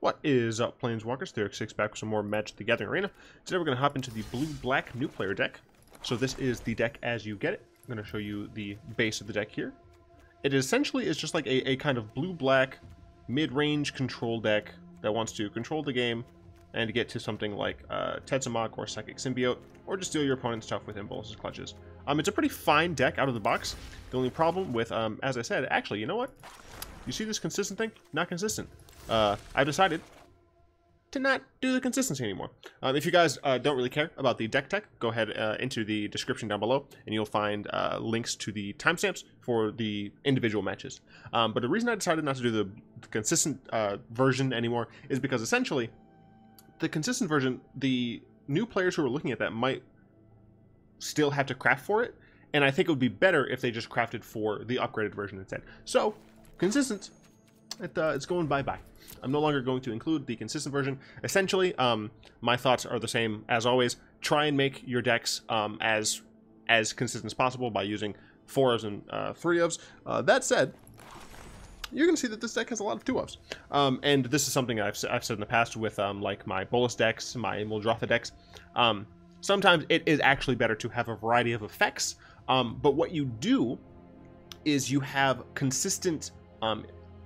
What is up, Planeswalkers? Theox6 back with some more Magic the Gathering Arena. Today we're going to hop into the blue-black new player deck. So this is the deck as you get it. I'm going to show you the base of the deck here. It essentially is just like a kind of blue-black mid-range control deck that wants to control the game and to get to something like Tetzimoc or Psychic Symbiote, or just steal your opponent's stuff within Bolas' clutches. It's a pretty fine deck out of the box. The only problem with, as I said, actually, you know what? You see this consistent thing? Not consistent. I've decided to not do the consistency anymore. If you guys don't really care about the DeckTech, go ahead into the description down below, and you'll find links to the timestamps for the individual matches. But the reason I decided not to do the consistent version anymore is because essentially, the consistent version, the new players who are looking at that might still have to craft for it, and I think it would be better if they just crafted for the upgraded version instead. So, consistent, it's going bye-bye. I'm no longer going to include the consistent version. Essentially, my thoughts are the same as always. Try and make your decks as consistent as possible by using 4-ofs and 3-ofs. That said, you're going to see that this deck has a lot of 2-ofs. And this is something I've said in the past with like my Bolas decks, my Muldrotha decks. Sometimes it is actually better to have a variety of effects, but what you do is you have consistent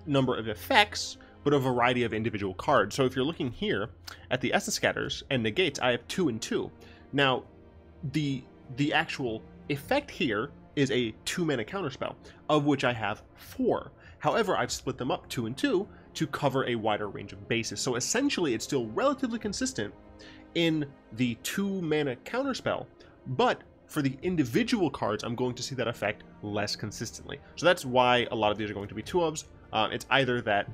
number of effects, but a variety of individual cards. So if you're looking here at the Essence Scatters and Negates, I have 2 and 2. Now, the actual effect here is a 2-mana counterspell, of which I have 4. However, I've split them up 2 and 2 to cover a wider range of bases. So essentially, it's still relatively consistent in the 2-mana counterspell, but for the individual cards, I'm going to see that effect less consistently. So that's why a lot of these are going to be 2-ofs. It's either that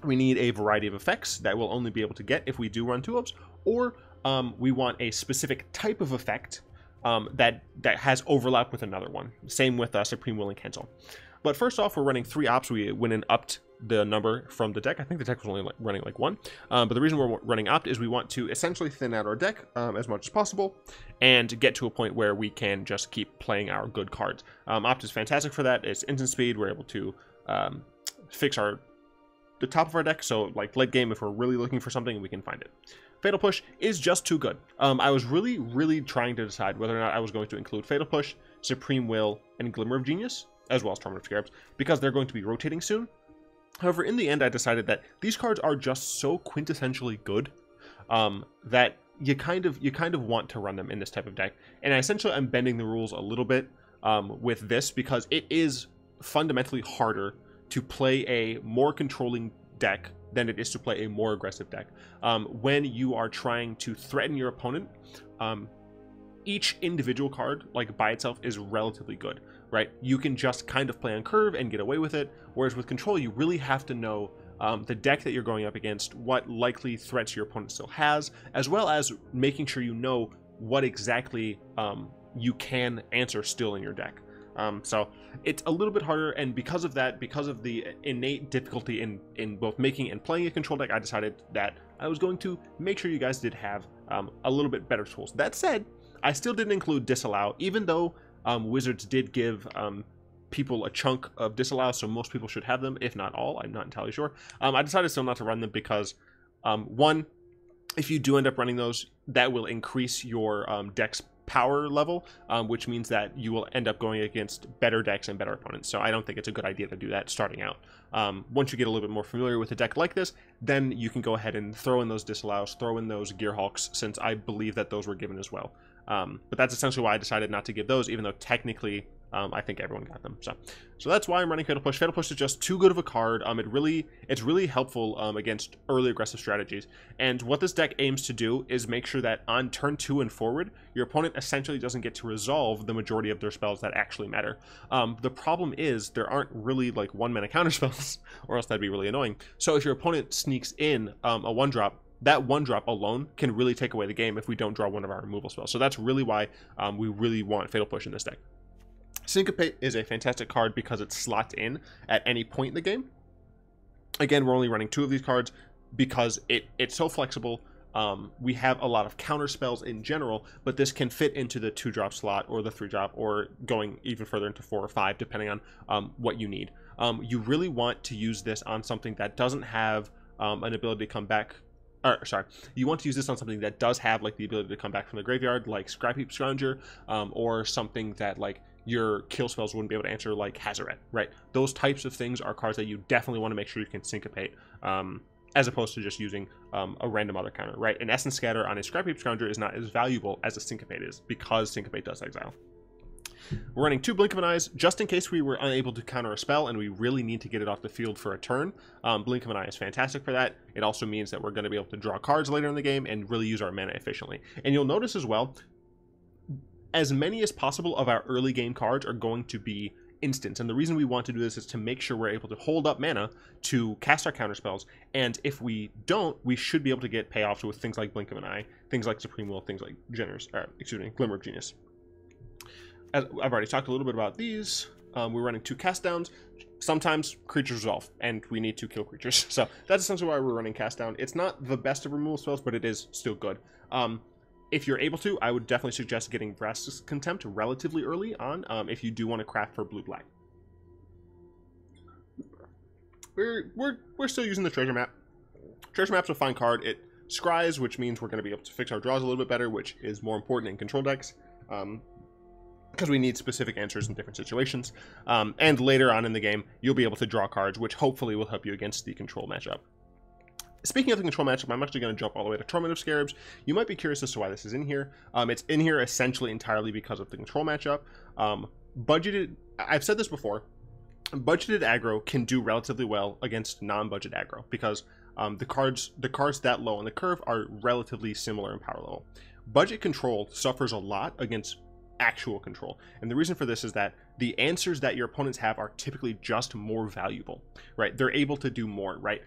we need a variety of effects that we'll only be able to get if we do run 2-ofs, or we want a specific type of effect that has overlap with another one. Same with Supreme Will and Cancel. But first off, we're running 3 ops. We went and upped the number from the deck. I think the deck was only running like 1. But the reason we're running opt is we want to essentially thin out our deck as much as possible and get to a point where we can just keep playing our good cards. Opt is fantastic for that. It's instant speed. We're able to fix the top of our deck, so like late game, if we're really looking for something, we can find it. Fatal Push is just too good. I was really trying to decide whether or not I was going to include Fatal Push, Supreme Will, and Glimmer of Genius, as well as Torment of Scarabs, because they're going to be rotating soon. However, in the end, I decided that these cards are just so quintessentially good that you kind of want to run them in this type of deck. And essentially, I'm bending the rules a little bit with this because it is fundamentally harder to play a more controlling deck than it is to play a more aggressive deck. When you are trying to threaten your opponent, each individual card, like by itself, is relatively good, right? You can just kind of play on curve and get away with it, whereas with Control, you really have to know the deck that you're going up against, what likely threats your opponent still has, as well as making sure you know what exactly you can answer still in your deck. So it's a little bit harder, and because of that, because of the innate difficulty in both making and playing a control deck, I decided that I was going to make sure you guys did have a little bit better tools. That said, I still didn't include Disallow, even though Wizards did give people a chunk of Disallow, so most people should have them, if not all. I'm not entirely sure. I decided still not to run them because, one, if you do end up running those, that will increase your deck's power level, which means that you will end up going against better decks and better opponents. So I don't think it's a good idea to do that starting out. Once you get a little bit more familiar with a deck like this, then you can go ahead and throw in those Disallows, throw in those Gearhulks, since I believe that those were given as well. But that's essentially why I decided not to give those, even though technically I think everyone got them. So that's why I'm running Fatal Push. Fatal Push is just too good of a card. It's really helpful against early aggressive strategies. And what this deck aims to do is make sure that on turn 2 and forward, your opponent essentially doesn't get to resolve the majority of their spells that actually matter. The problem is there aren't really like 1-mana counterspells, or else that'd be really annoying. So if your opponent sneaks in a 1-drop, that 1-drop alone can really take away the game if we don't draw one of our removal spells. So that's really why we really want Fatal Push in this deck. Syncopate is a fantastic card because it slots in at any point in the game. Again, we're only running 2 of these cards because it's so flexible. We have a lot of counter spells in general, but this can fit into the 2-drop slot or the 3-drop, or going even further into 4 or 5, depending on what you need. You really want to use this on something that doesn't have an ability to come back. Or, sorry, you want to use this on something that does have like the ability to come back from the graveyard, like Scrap Heap Scrounger, or something that like your kill spells wouldn't be able to answer, like Hazoret, right? Those types of things are cards that you definitely want to make sure you can syncopate, as opposed to just using a random other counter, right? An Essence Scatter on a Scrap Heap Scrounger is not as valuable as a Syncopate is, because Syncopate does exile. We're running 2 Blink of an Eyes, just in case we were unable to counter a spell and we really need to get it off the field for a turn. Blink of an Eye is fantastic for that. It also means that we're going to be able to draw cards later in the game and really use our mana efficiently. And you'll notice as well, as many as possible of our early game cards are going to be instants. And the reason we want to do this is to make sure we're able to hold up mana to cast our counter spells. And if we don't, we should be able to get payoffs with things like Blink of an Eye, things like Supreme Will, things like Glimmer of Genius. As I've already talked a little bit about these, we're running 2 cast downs. Sometimes creatures resolve, and we need to kill creatures. So that's essentially why we're running cast down. It's not the best of removal spells, but it is still good. If you're able to, I would definitely suggest getting Vraska's Contempt relatively early on, if you do want to craft for blue-black. We're still using the Treasure Map. Treasure Map's a fine card. It scries, which means we're going to be able to fix our draws a little bit better, which is more important in control decks. Because we need specific answers in different situations. And later on in the game, you'll be able to draw cards, which hopefully will help you against the control matchup. Speaking of the control matchup, I'm actually going to jump all the way to Torment of Scarabs. You might be curious as to why this is in here. It's in here essentially entirely because of the control matchup. I've said this before, budgeted aggro can do relatively well against non-budget aggro, because the cards that low on the curve are relatively similar in power level. Budget control suffers a lot against actual control, and the reason for this is that the answers that your opponents have are typically just more valuable, right? They're able to do more, right?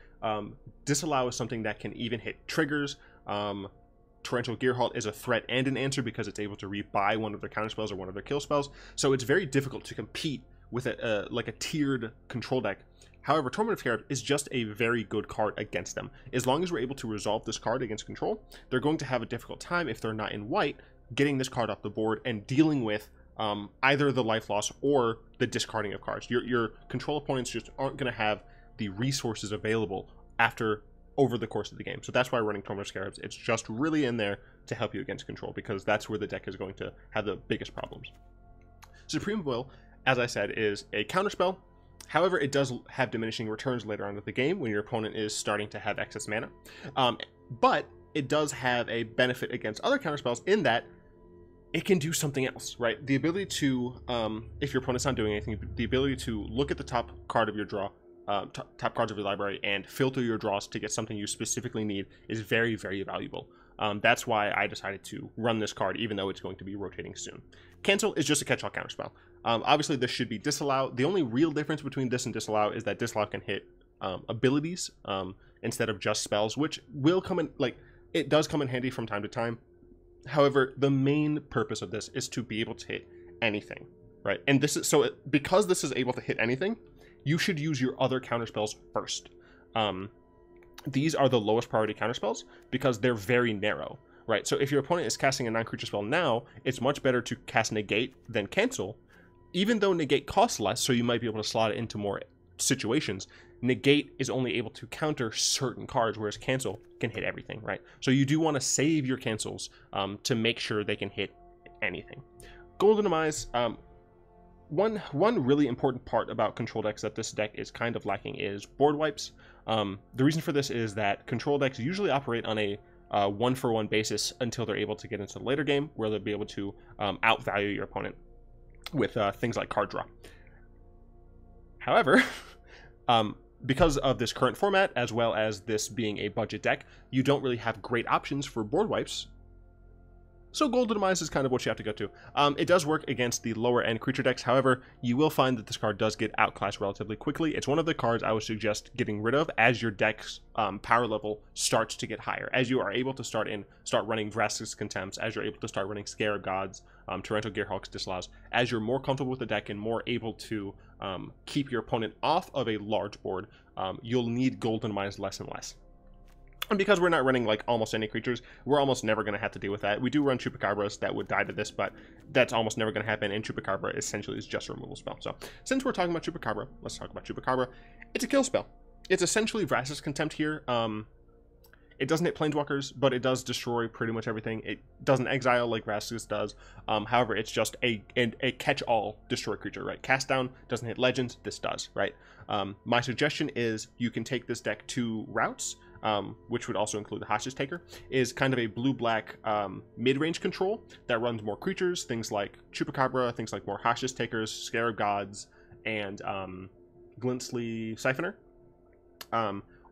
Disallow is something that can even hit triggers. Torrential Gearhalt is a threat and an answer because it's able to rebuy one of their counter spells or one of their kill spells, so it's very difficult to compete with like a tiered control deck. However, Torment of Scarab is just a very good card against them. As long as we're able to resolve this card against control, they're going to have a difficult time, if they're not in white, getting this card off the board and dealing with either the life loss or the discarding of cards. Your control opponents just aren't going to have the resources available over the course of the game. So that's why we're running Torment of Scarabs. It's just really in there to help you against control, because that's where the deck is going to have the biggest problems. Supreme Will, as I said, is a counterspell. However, it does have diminishing returns later on in the game when your opponent is starting to have excess mana. But it does have a benefit against other counterspells in that it can do something else, right? The ability to, if your opponent's not doing anything, the ability to look at the top card of your draw, top cards of your library, and filter your draws to get something you specifically need is very, very valuable. That's why I decided to run this card, even though it's going to be rotating soon. Cancel is just a catch-all counterspell. Obviously, this should be Disallow. The only real difference between this and Disallow is that Disallow can hit abilities instead of just spells, which will come in, like, it does come in handy from time to time. However, the main purpose of this is to be able to hit anything, right? And this is because this is able to hit anything, you should use your other counterspells first. These are the lowest priority counterspells because they're very narrow, right? So if your opponent is casting a non-creature spell now, it's much better to cast Negate than Cancel, even though Negate costs less, so you might be able to slot it into more situations. Negate is only able to counter certain cards, whereas Cancel can hit everything, right? So you do want to save your cancels to make sure they can hit anything. Golden Demise, one really important part about control decks that this deck is kind of lacking is board wipes. The reason for this is that control decks usually operate on a one-for-one basis until they're able to get into the later game, where they'll be able to outvalue your opponent with things like card draw. However, because of this current format, as well as this being a budget deck, you don't really have great options for board wipes. So Golden Demise is kind of what you have to go to. It does work against the lower end creature decks. However, you will find that this card does get outclassed relatively quickly. It's one of the cards I would suggest getting rid of as your deck's power level starts to get higher. As you are able to start running Vraska's Contempts, as you're able to start running Scarab Gods, Torrential Gearhulks, Disallows, as you're more comfortable with the deck and more able to keep your opponent off of a large board, you'll need Golden Demise less and less. And because we're not running like almost any creatures, we're almost never going to have to deal with that. We do run Chupacabras that would die to this, but that's almost never going to happen, and Chupacabra essentially is just a removal spell. So since we're talking about Chupacabra, let's talk about Chupacabra. It's a kill spell. It's essentially Vraska's Contempt here. It doesn't hit Planeswalkers, but it does destroy pretty much everything. It doesn't exile like Vraska's does. However, it's just a catch-all destroy creature, right? Cast down doesn't hit legends. This does, right? My suggestion is you can take this deck 2 routes, which would also include the Hostage Taker, is kind of a blue-black mid-range control that runs more creatures, things like Chupacabra, things like more Hostage Takers, Scarab Gods, and Glintsley Siphoner.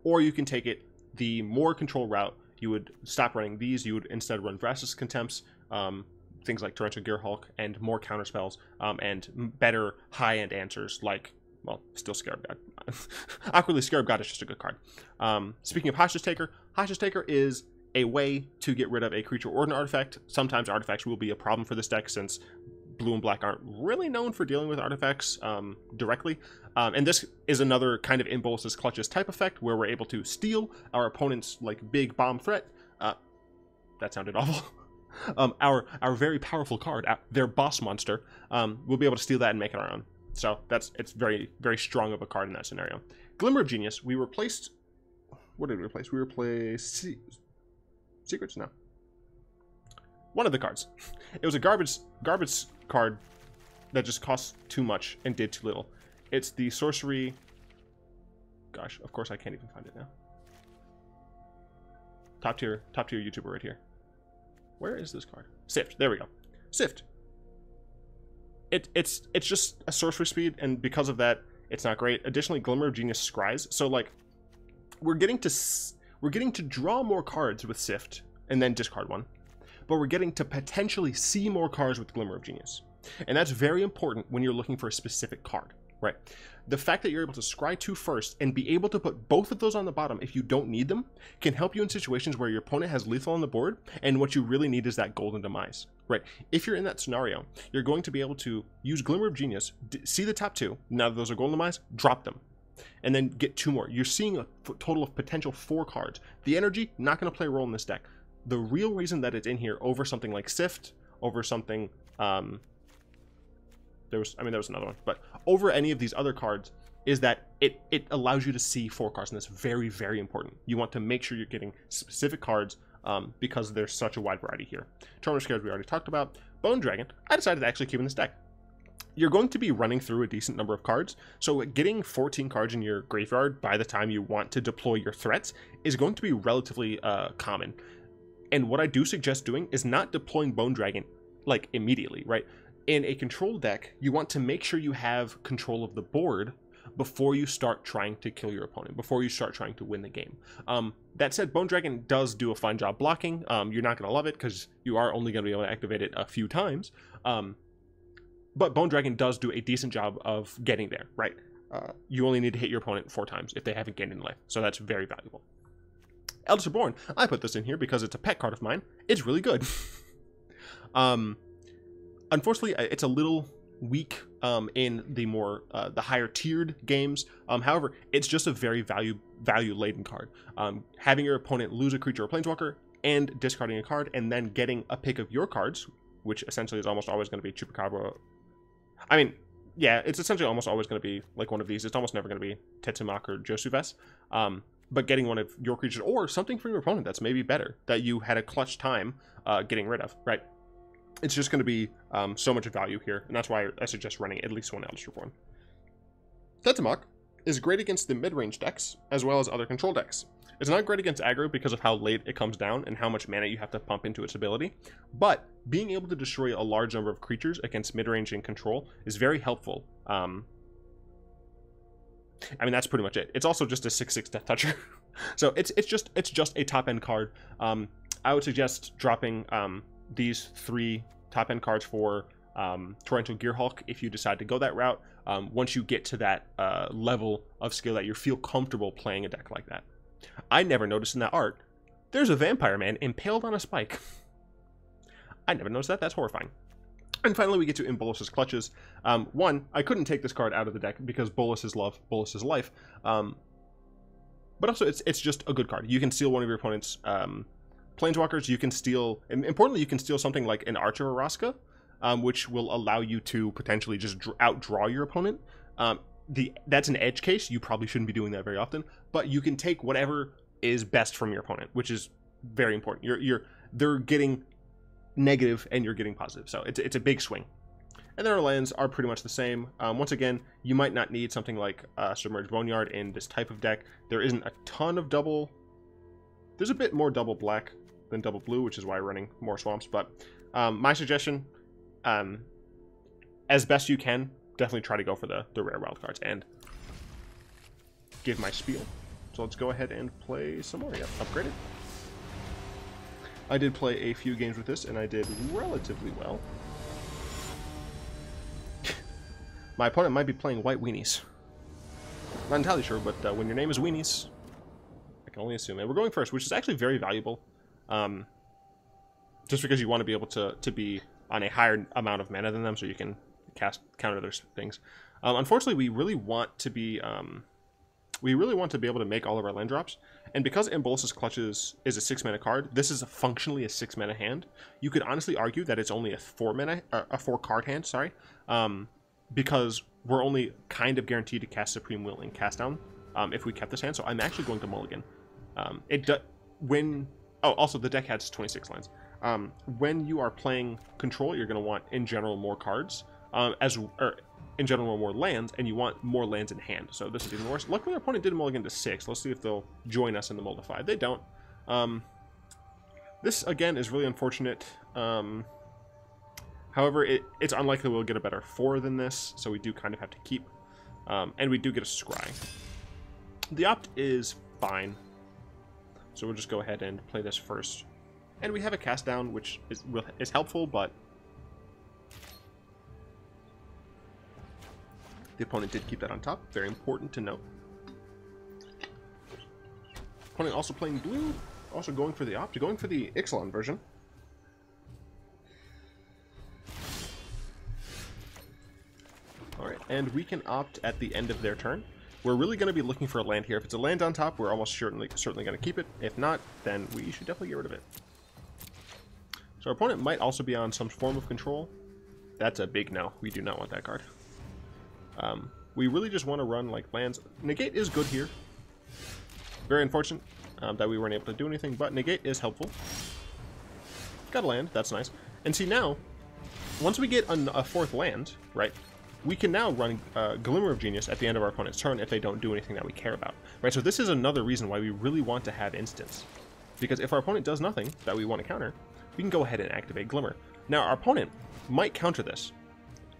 Or you can take it the more control route. You would stop running these. You would instead run Vraska's Contempts, things like Torrential Gearhulk, and more counterspells, and better high-end answers like, well, still Scarab God. Awkwardly, Scarab God is just a good card. Speaking of Hostage Taker is a way to get rid of a creature or an artifact. Sometimes artifacts will be a problem for this deck since blue and black aren't really known for dealing with artifacts directly. And this is another kind of in Bolas' Clutches type effect where we're able to steal our opponent's like big bomb threat. That sounded awful. Our very powerful card, their boss monster, we'll be able to steal that and make it our own. So it's very, very strong of a card in that scenario. Glimmer of Genius, we replaced... What did we replace? We replaced... Secrets? No. One of the cards. It was a garbage card that just cost too much and did too little. It's the sorcery... Gosh, of course I can't even find it now. Top tier YouTuber right here. Where is this card? Sift. There we go. Sift. It's just a sorcery speed, and because of that, it's not great. Additionally, Glimmer of Genius scries. So like, we're getting to draw more cards with Sift and then discard one, but we're getting to potentially see more cards with Glimmer of Genius, and that's very important when you're looking for a specific card, right? The fact that you're able to scry 2 first and be able to put both of those on the bottom if you don't need them can help you in situations where your opponent has lethal on the board and what you really need is that Golden Demise, right? If you're in that scenario, you're going to be able to use Glimmer of Genius, see the top 2, now that those are Golden Demise, drop them, and then get 2 more. You're seeing a total of potential 4 cards. The energy, not going to play a role in this deck. The real reason that it's in here over something like Sift, over something... there was another one, but over any of these other cards is that it allows you to see 4 cards, and that's very, very important. You want to make sure you're getting specific cards because there's such a wide variety here. Terminal Scares we already talked about. Bone Dragon, I decided to actually keep in this deck. You're going to be running through a decent number of cards, so getting 14 cards in your graveyard by the time you want to deploy your threats is going to be relatively common. And what I do suggest doing is not deploying Bone Dragon like immediately, right? In a control deck, you want to make sure you have control of the board before you start trying to kill your opponent, before you start trying to win the game. That said, Bone Dragon does do a fine job blocking. You're not going to love it because you are only going to be able to activate it a few times. But Bone Dragon does do a decent job of getting there, right? You only need to hit your opponent 4 times if they haven't gained any life, so that's very valuable. Eldest Reborn, I put this in here because it's a pet card of mine. It's really good. Unfortunately, it's a little weak in the more the higher tiered games. However, it's just a very value-laden card. Having your opponent lose a creature or planeswalker and discarding a card and then getting a pick of your cards, which essentially is almost always going to be Chupacabra. I mean, yeah, it's essentially almost always going to be like one of these. It's almost never going to be Tetzimoc or Josu Vess. But getting one of your creatures or something from your opponent that's maybe better that you had a clutch time getting rid of, right? It's just going to be so much value here, and that's why I suggest running at least one Eldest Reborn. Tetzimoc is great against the mid-range decks, as well as other control decks. It's not great against aggro because of how late it comes down and how much mana you have to pump into its ability, but being able to destroy a large number of creatures against mid-range and control is very helpful. I mean, that's pretty much it. It's also just a 6/6 Death Toucher. So it's just a top-end card. I would suggest dropping these 3 top-end cards for Torrential Gearhulk if you decide to go that route, once you get to that level of skill that you feel comfortable playing a deck like that. I never noticed in that art, there's a Vampire Man impaled on a spike. I never noticed that. That's horrifying. And finally, we get to in Bolas' Clutches. One, I couldn't take this card out of the deck because Bolas is love, Bolas is life. But also, it's just a good card. You can steal one of your opponent's planeswalkers. You can steal, and importantly, you can steal something like an Archer or Raska, which will allow you to potentially just outdraw your opponent. that's an edge case. You probably shouldn't be doing that very often, but you can take whatever is best from your opponent, which is very important. They're getting negative and you're getting positive, so it's a big swing. And then our lands are pretty much the same. Once again, you might not need something like Submerged Boneyard in this type of deck. There isn't a ton of double. There's a bit more double black than double blue, which is why we're running more swamps. But my suggestion, as best you can, definitely try to go for the rare wild cards and give my spiel. So let's go ahead and play some more. Yep, upgraded. I did play a few games with this, and I did relatively well. My opponent might be playing white weenies. Not entirely sure, but when your name is weenies, I can only assume. And we're going first, which is actually very valuable. Just because you want to be able to be on a higher amount of mana than them, so you can counter their things. Unfortunately, we really want to be able to make all of our land drops. And because Bolas's Clutches is a 6 mana card, this is functionally a 6 mana hand. You could honestly argue that it's only a 4 card hand. Sorry. Because we're only kind of guaranteed to cast Supreme Will and Cast Down if we kept this hand. So I'm actually going to mulligan. Also the deck has 26 lands. When you are playing Control, you're going to want in general more cards, in general more lands, and you want more lands in hand. So this is even worse. Luckily, our opponent did mulligan to 6. Let's see if they'll join us in the Muldrotha. They don't. This again is really unfortunate. However, it's unlikely we'll get a better 4 than this, so we do kind of have to keep. And we do get a Scry. The opt is fine, so we'll just go ahead and play this first. And we have a cast down, which is helpful, but the opponent did keep that on top. Very important to note. Opponent also playing blue, also going for the opt, going for the Ixalan version. Alright, and we can opt at the end of their turn. We're really going to be looking for a land here. If it's a land on top, we're almost certainly going to keep it. If not, then we should definitely get rid of it. So our opponent might also be on some form of control. That's a big no. We do not want that card. We really just want to run like lands. Negate is good here. Very unfortunate that we weren't able to do anything, but Negate is helpful. Got a land. That's nice. And see now, once we get a 4th land, right, we can now run Glimmer of Genius at the end of our opponent's turn if they don't do anything that we care about. Right, so this is another reason why we really want to have instants. Because if our opponent does nothing that we want to counter, we can go ahead and activate Glimmer. Now, our opponent might counter this.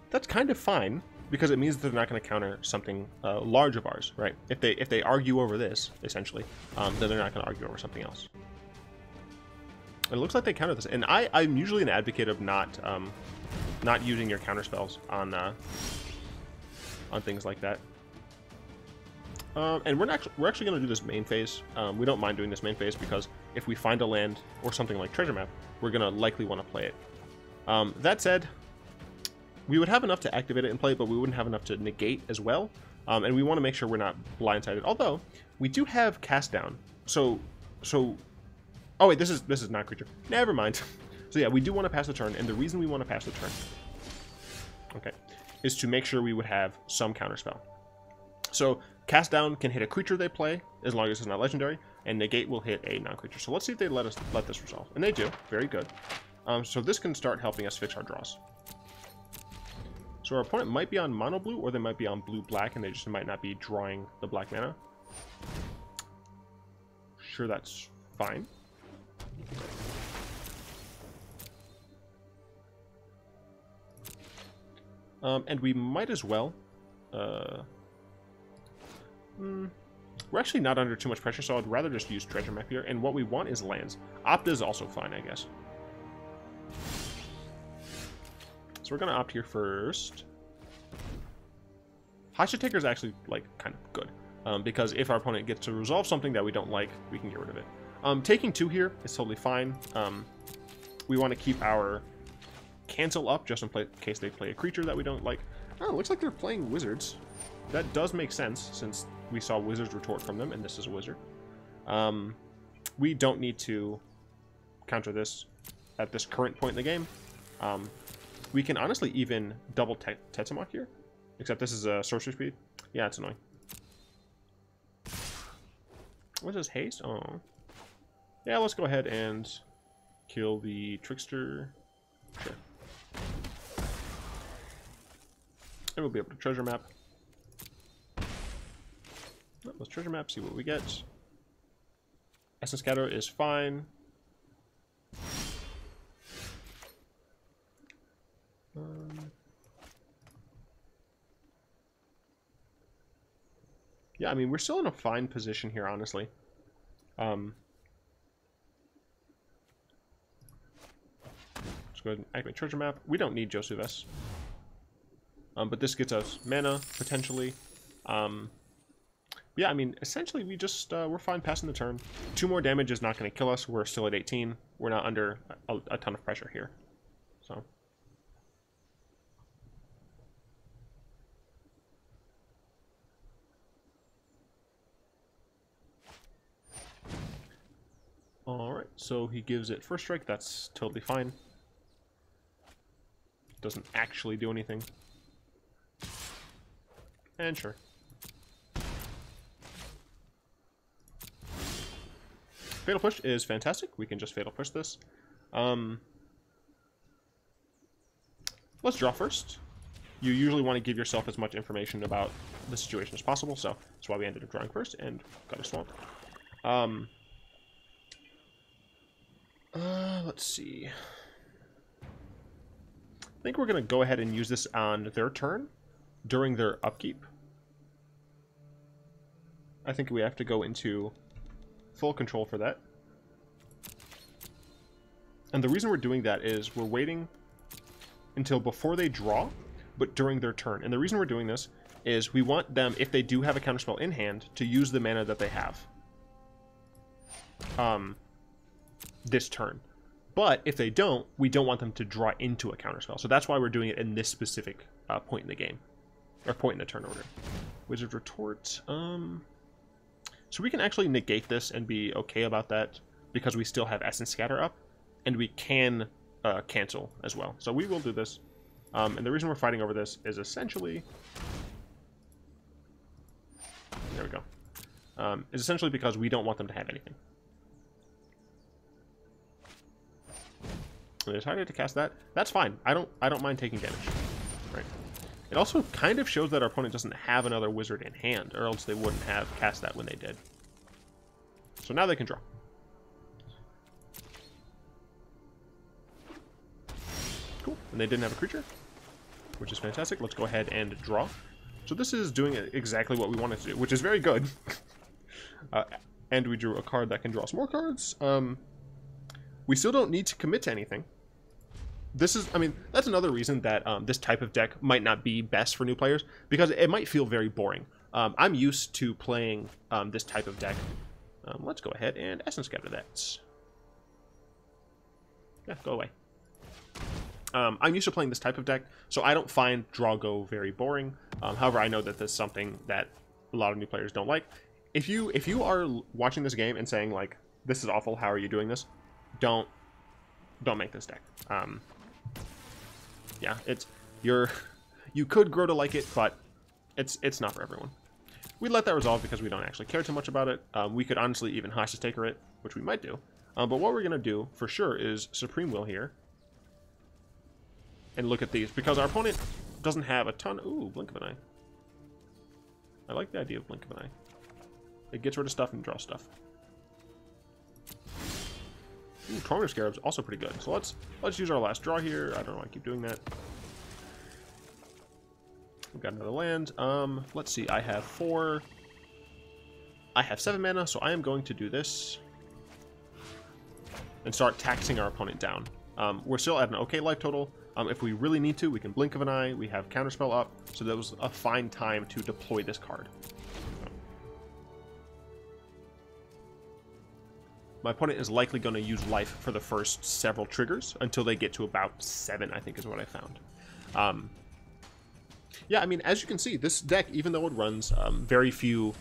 That's kind of fine, because it means that they're not going to counter something large of ours, right? If they argue over this, essentially, then they're not going to argue over something else. It looks like they counter this, and I'm usually an advocate of not using your counter spells on things like that. And we're actually going to do this main phase. We don't mind doing this main phase because if we find a land or something like Treasure Map, we're going to likely want to play it. That said, we would have enough to activate it and play it, but we wouldn't have enough to negate as well. And we want to make sure we're not blindsided. Although we do have Cast Down, so oh wait, this is not creature. Never mind. So yeah, we do want to pass the turn, and the reason we want to pass the turn, okay, is to make sure we would have some counterspell. So Cast Down can hit a creature they play, as long as it's not legendary, and Negate will hit a non-creature. So let's see if they let this resolve. And they do. Very good. So this can start helping us fix our draws. So our opponent might be on mono blue, or they might be on blue-black, and they just might not be drawing the black mana. Sure, that's fine. And we might as well... we're actually not under too much pressure, so I'd rather just use Treasure Map here. And what we want is lands. Opt is also fine, I guess. So we're going to opt here first. Hostage Taker is actually, like, kind of good. Because if our opponent gets to resolve something that we don't like, we can get rid of it. Taking 2 here is totally fine. We want to keep our cancel up just in case they play a creature that we don't like. Oh, it looks like they're playing wizards. That does make sense since we saw wizards retort from them, and this is a wizard. We don't need to counter this at this current point in the game. We can honestly even double Tetzimoc here, except this is a sorcery speed. Yeah, it's annoying. What is haste? Oh. Yeah, let's go ahead and kill the Trickster. Sure. And we'll be able to treasure map. Let's treasure map, see what we get. Essence Scatter is fine. Yeah, I mean, we're still in a fine position here, honestly. Let's go ahead and activate treasure map. We don't need Josu Vess. But this gets us mana, potentially. Yeah, I mean, essentially, we just, we're fine passing the turn. 2 more damage is not going to kill us. We're still at 18. We're not under a ton of pressure here. So. Alright, so he gives it first strike. That's totally fine. Doesn't actually do anything. And sure. Fatal Push is fantastic. We can just Fatal Push this. Let's draw first. You usually want to give yourself as much information about the situation as possible, so that's why we ended up drawing first and got a swamp. Let's see. I think we're going to go ahead and use this on their turn during their upkeep. I think we have to go into full control for that. And the reason we're doing that is we're waiting until before they draw, but during their turn. And the reason we're doing this is we want them, if they do have a counterspell in hand, to use the mana that they have this turn. But if they don't, we don't want them to draw into a counterspell. So that's why we're doing it in this specific point in the game. Or point in the turn order. Wizard Retort. So we can actually negate this and be okay about that because we still have Essence Scatter up. And we can cancel as well. So we will do this. And the reason we're fighting over this is essentially... There we go. Is essentially because we don't want them to have anything. They decided to cast that. That's fine. I don't mind taking damage. Right. It also kind of shows that our opponent doesn't have another wizard in hand, or else they wouldn't have cast that when they did. So now they can draw. Cool. And they didn't have a creature, which is fantastic. Let's go ahead and draw. So this is doing exactly what we wanted to do, which is very good. And we drew a card that can draw some more cards. We still don't need to commit to anything. This is, I mean, that's another reason that this type of deck might not be best for new players, because it might feel very boring. I'm used to playing this type of deck. Let's go ahead and Essence Scatter that. Yeah, go away. I'm used to playing this type of deck, so I don't find draw go very boring. However, I know that this is something that a lot of new players don't like. If you are watching this game and saying, like, this is awful, how are you doing this? Don't make this deck. Yeah, you could grow to like it, but it's not for everyone. We let that resolve because we don't actually care too much about it. We could honestly even Hostage Taker it, which we might do. But what we're gonna do for sure is Supreme Will here, and look at these because our opponent doesn't have a ton. Ooh, Blink of an Eye. I like the idea of Blink of an Eye. It gets rid of stuff and draws stuff. Ooh, Tormentor Scarab's also pretty good. So let's use our last draw here. I don't want to keep doing that. We've got another land. Let's see. I have 4. I have 7 mana, so I am going to do this and start taxing our opponent down. We're still at an okay life total. If we really need to, we can Blink of an Eye. We have Counterspell up, so that was a fine time to deploy this card. My opponent is likely going to use life for the first several triggers until they get to about 7, I think is what I found. Yeah, I mean, as you can see, this deck, even though it runs very few,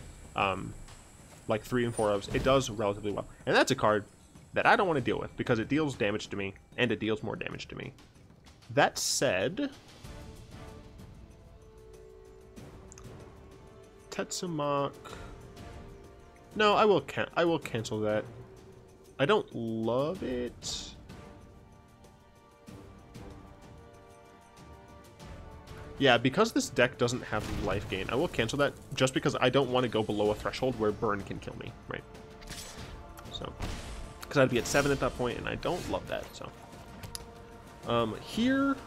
like 3 and 4 ofs, it does relatively well. And that's a card that I don't want to deal with because it deals damage to me, and it deals more damage to me. That said, Tetzimoc. No, I will cancel that. I don't love it. Yeah, because this deck doesn't have life gain, I will cancel that just because I don't want to go below a threshold where burn can kill me, right? So, because I'd be at 7 at that point, and I don't love that, so. Here,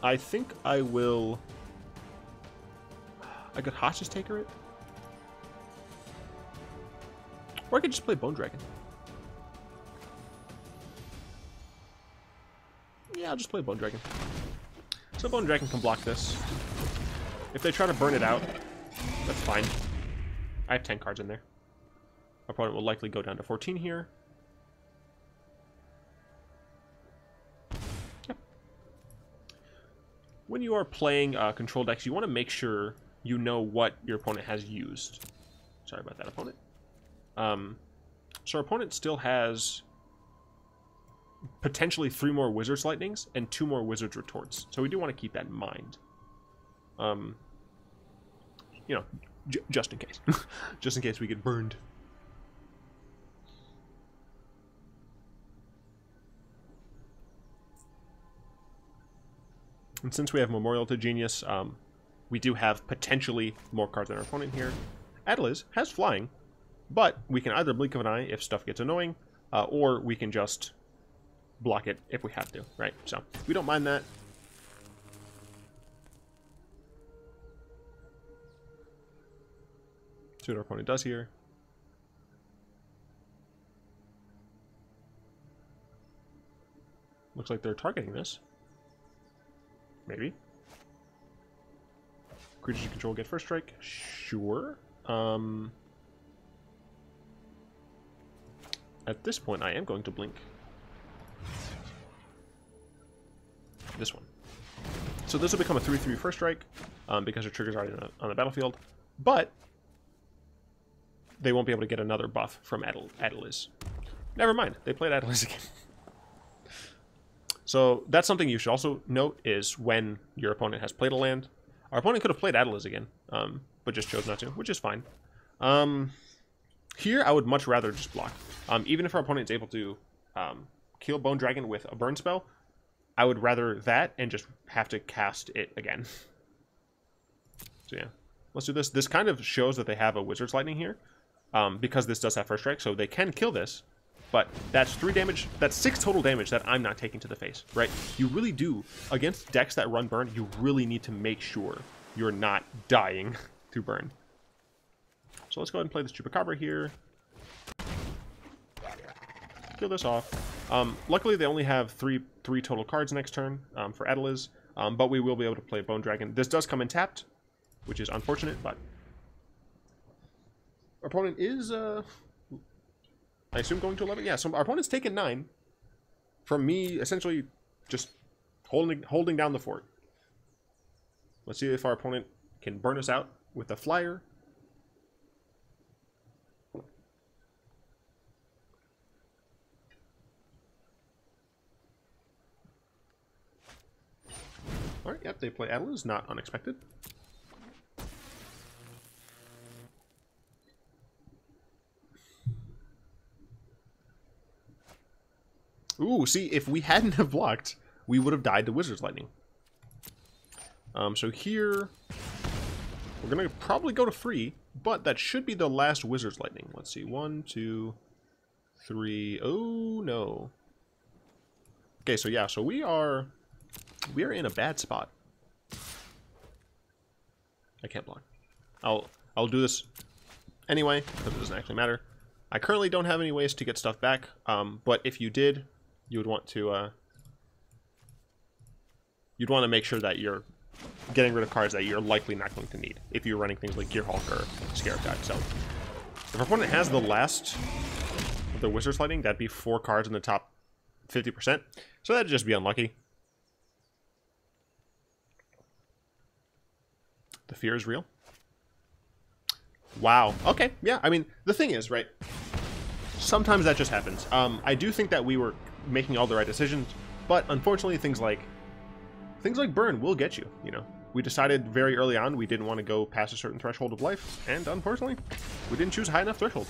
I think I will... I could Hostage Taker it. Or I could just play Bone Dragon. Yeah, I'll just play Bone Dragon. So Bone Dragon can block this. If they try to burn it out, that's fine. I have 10 cards in there. Opponent will likely go down to 14 here. Yep. When you are playing control decks, you want to make sure you know what your opponent has used. Sorry about that, opponent. So our opponent still has potentially 3 more Wizard's Lightnings and 2 more Wizard's Retorts. So we do want to keep that in mind. You know, just in case. Just in case we get burned. And since we have Memorial to Genius, we do have potentially more cards than our opponent here. Adeliz has flying, but we can either blink of an eye if stuff gets annoying, or we can just block it if we have to, right? So we don't mind that. See what our opponent does here. Looks like they're targeting this. Maybe. Creatures you control get first strike. Sure. At this point, I am going to blink. This one. So this will become a 3/3 first strike because the trigger's already on the battlefield. But they won't be able to get another buff from Adeliz. Never mind. They played Adeliz again. So that's something you should also note is when your opponent has played a land. Our opponent could have played Adeliz again, but just chose not to, which is fine. Here, I would much rather just block. Even if our opponent's able to kill Bone Dragon with a burn spell, I would rather that and just have to cast it again. So yeah, let's do this. This kind of shows that they have a Wizard's Lightning here, because this does have first strike, so they can kill this. But that's 3 damage, that's 6 total damage that I'm not taking to the face, right? You really do, against decks that run burn, you really need to make sure you're not dying to burn. So let's go ahead and play this Chupacabra here. Kill this off. Luckily, they only have three total cards next turn for Adeliz, but we will be able to play Bone Dragon. This does come in tapped, which is unfortunate, but our opponent is... I assume going to 11? Yeah, so our opponent's taken 9 from me essentially just holding down the fort. Let's see if our opponent can burn us out with a flyer. Alright, yep, they play Adeliz, not unexpected. Ooh, see, if we hadn't have blocked, we would have died to Wizard's Lightning. So here, we're going to probably go to 3, but that should be the last Wizard's Lightning. Let's see, 1, 2, 3, oh no. Okay, so yeah, so we are in a bad spot. I can't block. I'll do this anyway, because it doesn't actually matter. I currently don't have any ways to get stuff back, but if you did, you would want to make sure that you're getting rid of cards that you're likely not going to need if you're running things like Gearhulk or Scarab God. So if our opponent has the last of the Wizard's Lightning, that'd be 4 cards in the top 50%. So that'd just be unlucky. The fear is real. Wow. Okay. Yeah. I mean, the thing is, right? Sometimes that just happens. I do think that we were making all the right decisions, but unfortunately, things like burn will get you. You know, We decided very early on we didn't want to go past a certain threshold of life, and unfortunately, we didn't choose a high enough threshold.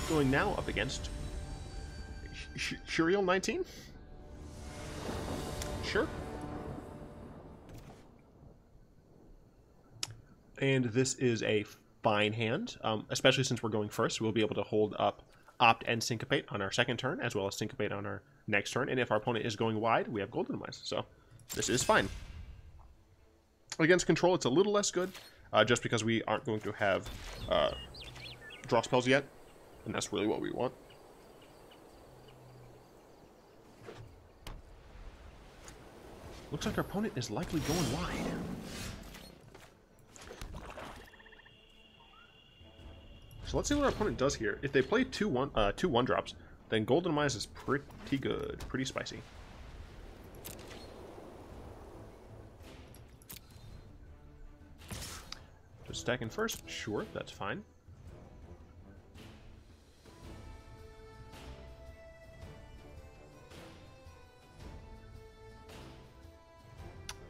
Going now up against Shuriel 19. Sure. And this is a fine hand, especially since we're going first. We'll be able to hold up Opt and Syncopate on our second turn, as well as Syncopate on our next turn. And if our opponent is going wide, we have Golden Demise. So this is fine. Against Control, it's a little less good, just because we aren't going to have draw spells yet, and that's really what we want. Looks like our opponent is likely going wide. So let's see what our opponent does here. If they play two one drops, then Golden Demise is pretty good, pretty spicy. Just stacking first, sure, that's fine.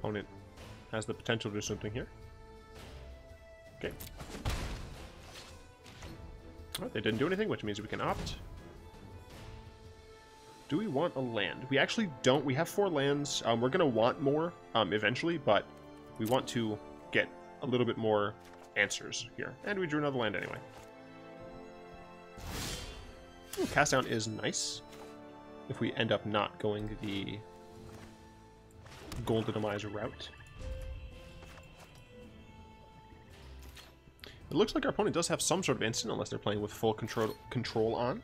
Opponent has the potential to do something here. Okay. Alright, they didn't do anything, which means we can opt. Do we want a land? We actually don't. We have 4 lands. We're going to want more eventually, but we want to get a little bit more answers here. And we drew another land anyway. Ooh, cast down is nice. If we end up not going the Golden Demise route. It looks like our opponent does have some sort of instant, unless they're playing with full control on,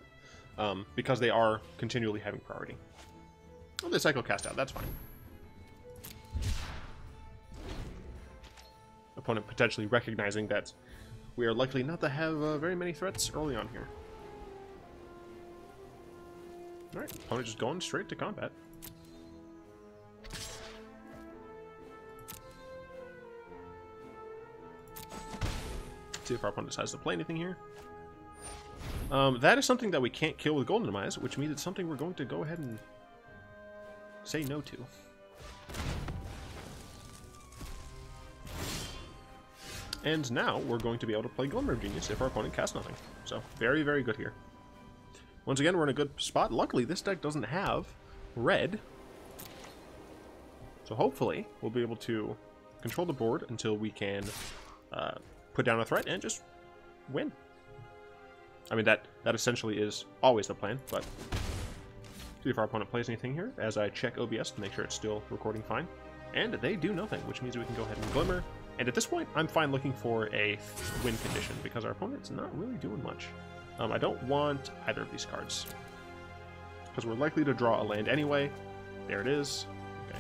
because they are continually having priority. Oh, they cycle cast out, that's fine. Opponent potentially recognizing that we are likely not to have very many threats early on here. Alright, opponent just going straight to combat. See if our opponent decides to play anything here. That is something that we can't kill with Golden Demise, which means it's something we're going to go ahead and say no to. And now we're going to be able to play Glimmer of Genius if our opponent casts nothing. So very, very good here. Once again, we're in a good spot. Luckily, this deck doesn't have red. So hopefully, we'll be able to control the board until we can put down a threat and just win. I mean, that essentially is always the plan, but see if our opponent plays anything here as I check OBS to make sure it's still recording fine. And they do nothing, which means we can go ahead and Glimmer. And at this point, I'm fine looking for a win condition because our opponent's not really doing much. I don't want either of these cards because we're likely to draw a land anyway. There it is. Okay.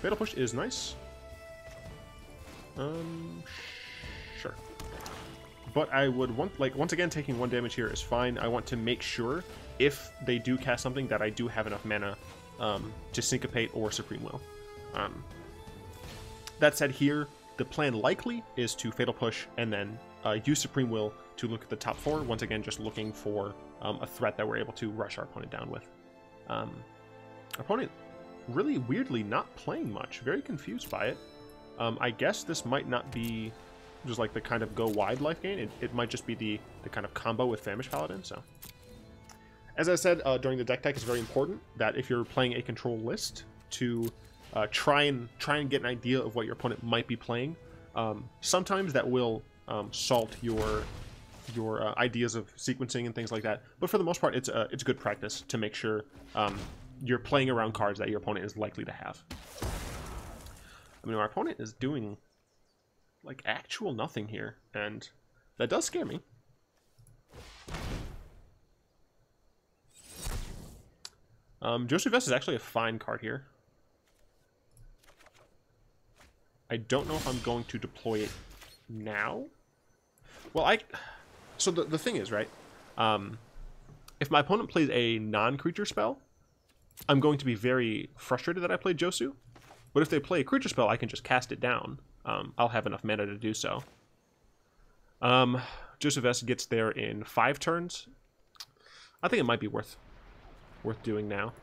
Fatal Push is nice. Sure. But I would want, like, once again, taking 1 damage here is fine. I want to make sure if they do cast something that I do have enough mana to Syncopate or Supreme Will. That said, here, the plan likely is to Fatal Push and then use Supreme Will to look at the top 4. Once again, just looking for a threat that we're able to rush our opponent down with. Our opponent really weirdly not playing much. Very confused by it. I guess this might not be just like the kind of go wide life gain. It might just be the kind of combo with Famished Paladin. So, as I said during the deck tech, it's very important that if you're playing a control list to try and get an idea of what your opponent might be playing. Sometimes that will salt your ideas of sequencing and things like that. But for the most part, it's good practice to make sure you're playing around cards that your opponent is likely to have. I mean, our opponent is doing like actual nothing here, and that does scare me. Josu Vess is actually a fine card here. I don't know if I'm going to deploy it now. Well, so the thing is, right? If my opponent plays a non-creature spell, I'm going to be very frustrated that I played Josu. But if they play a creature spell, I can just cast it down. I'll have enough mana to do so. Josu Vess gets there in 5 turns. I think it might be worth doing now.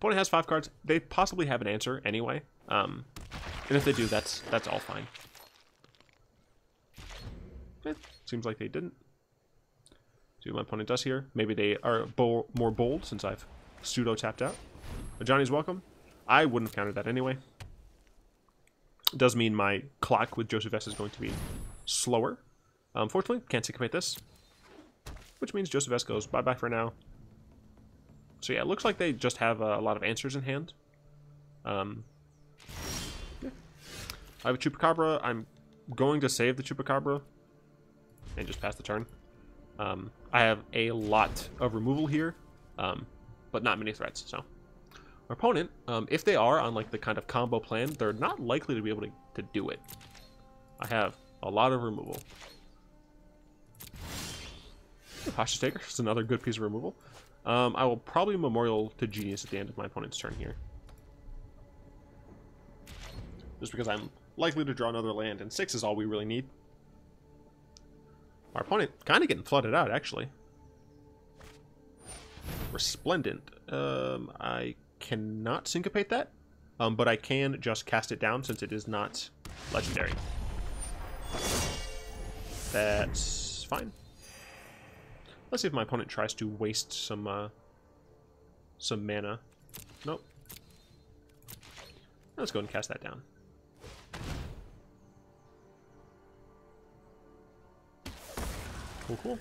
Opponent has 5 cards. They possibly have an answer anyway. And if they do, that's all fine. It seems like they didn't. See what my opponent does here. Maybe they are more bold since I've pseudo tapped out. But Johnny's welcome. I wouldn't have countered that anyway. It does mean my clock with Josu Vess is going to be slower. Unfortunately, can't syncopate this. Which means Josu Vess goes bye-bye for now. So yeah, it looks like they just have a lot of answers in hand. Yeah. I have a Chupacabra. I'm going to save the Chupacabra and just pass the turn. I have a lot of removal here, but not many threats. So our opponent, if they are on like the kind of combo plan, they're not likely to be able to do it. I have a lot of removal. Hostage Taker is another good piece of removal. I will probably Memorial to Genius at the end of my opponent's turn here. Just because I'm likely to draw another land, and 6 is all we really need. Our opponent kind of getting flooded out, actually. Resplendent. I cannot syncopate that, but I can just cast it down since it is not legendary. That's fine. Let's see if my opponent tries to waste some mana. Nope. Let's go ahead and cast that down. Cool.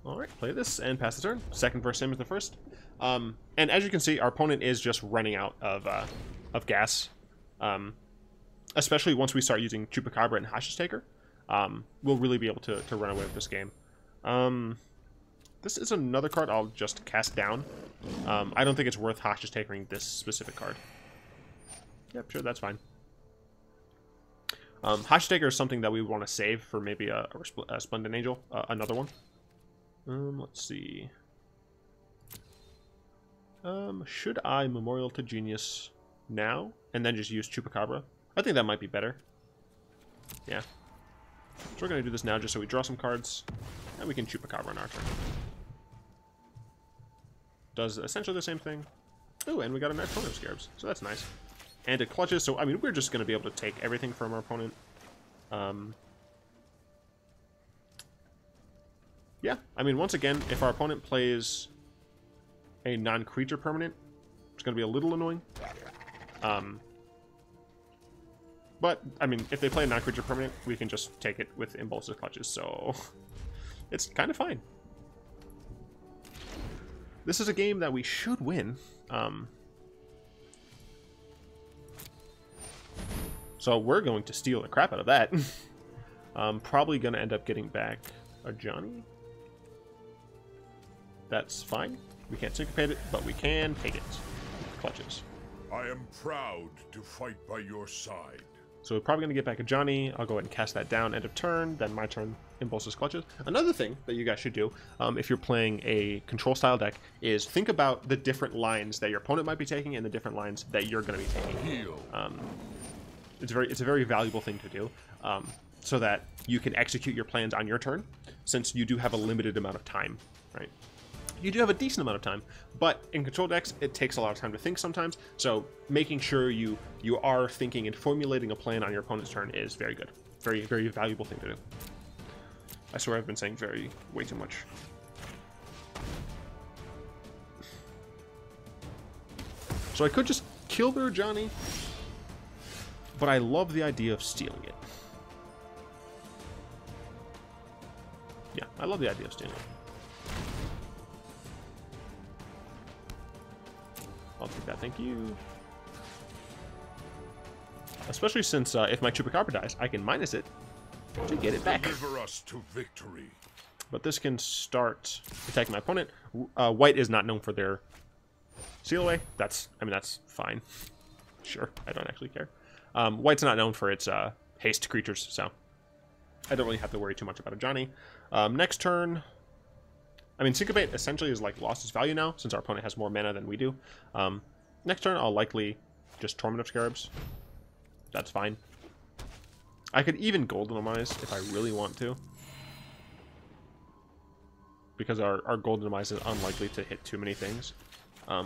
Alright, play this and pass the turn. Second verse, same as the first. And as you can see, our opponent is just running out of gas. Especially once we start using Chupacabra and Hostage Taker. We'll really be able to run away with this game. This is another card I'll just cast down. I don't think it's worth Hostage Takering this specific card. Yep, sure, that's fine. Hostage Taker is something that we want to save for maybe a Splendid Angel, another one. Let's see. Should I Memorial to Genius now and then just use Chupacabra? I think that might be better. Yeah. So we're going to do this now just so we draw some cards, and we can Chupacabra on our turn. Does essentially the same thing. Ooh, and we got a nice Chrono Scarabs, so that's nice. And it clutches, so I mean, we're just going to be able to take everything from our opponent. Yeah, I mean, once again, if our opponent plays a non-creature permanent, it's going to be a little annoying. But, I mean, if they play a non-creature permanent, we can just take it with Impulsive Clutches, so it's kind of fine. This is a game that we should win. So we're going to steal the crap out of that. Probably going to end up getting back a Johnny. That's fine. We can't syncopate it, but we can take it with Clutches. I am proud to fight by your side. So we're probably going to get back a Johnny. I'll go ahead and cast that down, end of turn. Then my turn, Impulses Clutches. Another thing that you guys should do, if you're playing a control style deck, is think about the different lines that your opponent might be taking and the different lines that you're going to be taking. It's a very valuable thing to do, so that you can execute your plans on your turn, since you do have a limited amount of time, right? You do have a decent amount of time, but in control decks, it takes a lot of time to think sometimes, so making sure you are thinking and formulating a plan on your opponent's turn is very good. Very, very valuable thing to do. I swear I've been saying way too much. So I could just kill their Johnny, but I love the idea of stealing it. Yeah, I love the idea of stealing it. I'll take that, thank you. Especially since if my Chupacabra dies, I can minus it to get it back. Deliver us to victory. But this can start attacking my opponent. White is not known for their seal away. That's fine. Sure, I don't actually care. White's not known for its haste creatures, so I don't really have to worry too much about a Johnny. Next turn, I mean, Syncopate essentially is like lost its value now, since our opponent has more mana than we do. Next turn, I'll likely just Torment of Scarabs. That's fine. I could even Golden Demise if I really want to. because our Golden Demise is unlikely to hit too many things. I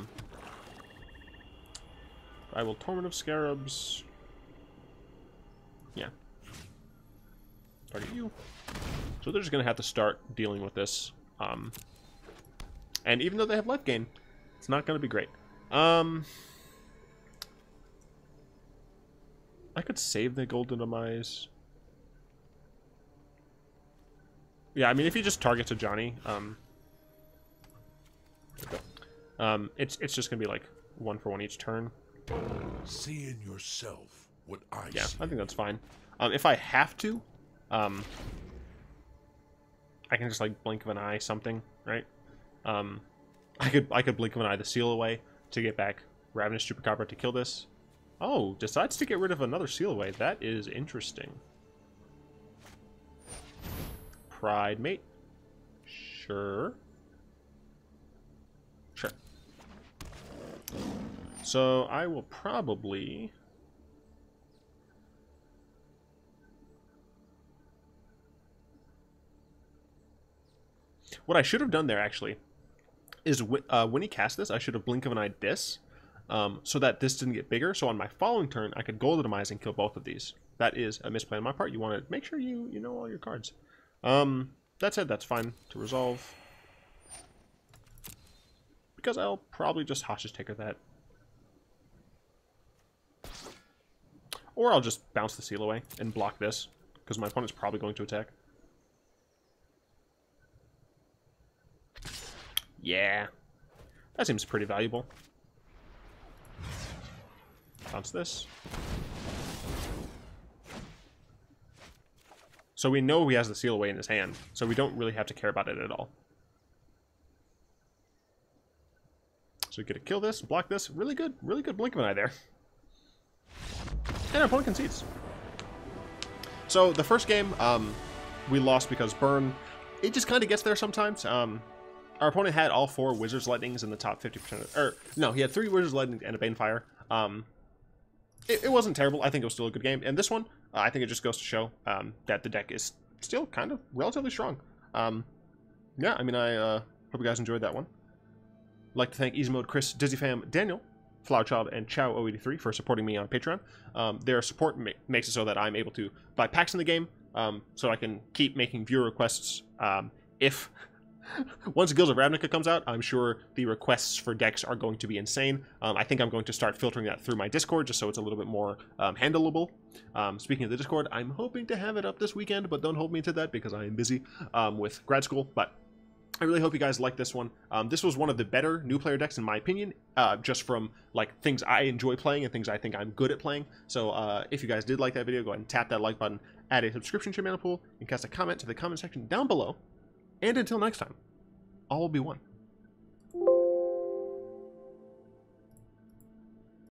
will Torment of Scarabs. Yeah. Target you. So they're just going to have to start dealing with this. And even though they have Lifegain, it's not going to be great. I could save the Golden Demise. Yeah, I mean, if he just targets a Johnny, it's just going to be like 1-for-1 each turn. See in yourself what I Yeah, see. I think that's fine. If I have to, I can just like blink of an eye something, right? I could blink of an eye the seal away to get back Ravenous Chupacabra to kill this. Oh, decides to get rid of another seal away. That is interesting. Pride mate. Sure. Sure. So I will probably... What I should have done there, actually, is when he cast this, I should have Blink of an Eye this, so that this didn't get bigger. So on my following turn, I could Golden Demise and kill both of these. That is a misplay on my part. You want to make sure you know all your cards. That said, that's fine to resolve. Because I'll probably just Hostage Taker that. Or I'll just bounce the seal away and block this, because my opponent's probably going to attack. Yeah. That seems pretty valuable. Bounce this. So we know he has the seal away in his hand, so we don't really have to care about it at all. So we get to kill this, block this. Really good Blink of an Eye there. And our opponent concedes. So the first game, we lost because Burn, it just kind of gets there sometimes. Our opponent had all 4 Wizard's Lightnings in the top 50%. Or, no, he had 3 Wizard's Lightnings and a Banefire. It wasn't terrible. I think it was still a good game. And this one, I think it just goes to show that the deck is still kind of relatively strong. Yeah, I mean, I hope you guys enjoyed that one. I'd like to thank Easy Mode, Chris, DizzyFam, Daniel, Flowerchild, and Chow083 for supporting me on Patreon. Their support makes it so that I'm able to buy packs in the game, so I can keep making viewer requests. If once Guilds of Ravnica comes out, I'm sure the requests for decks are going to be insane. I think I'm going to start filtering that through my Discord, just so it's a little bit more handleable. Speaking of the Discord, I'm hoping to have it up this weekend, but don't hold me to that because I am busy with grad school. But I really hope you guys like this one. This was one of the better new player decks in my opinion, just from like things I enjoy playing and things I think I'm good at playing. So if you guys did like that video, go ahead and tap that like button, add a subscription to your mana pool, and cast a comment to the comment section down below. And until next time, all will be one.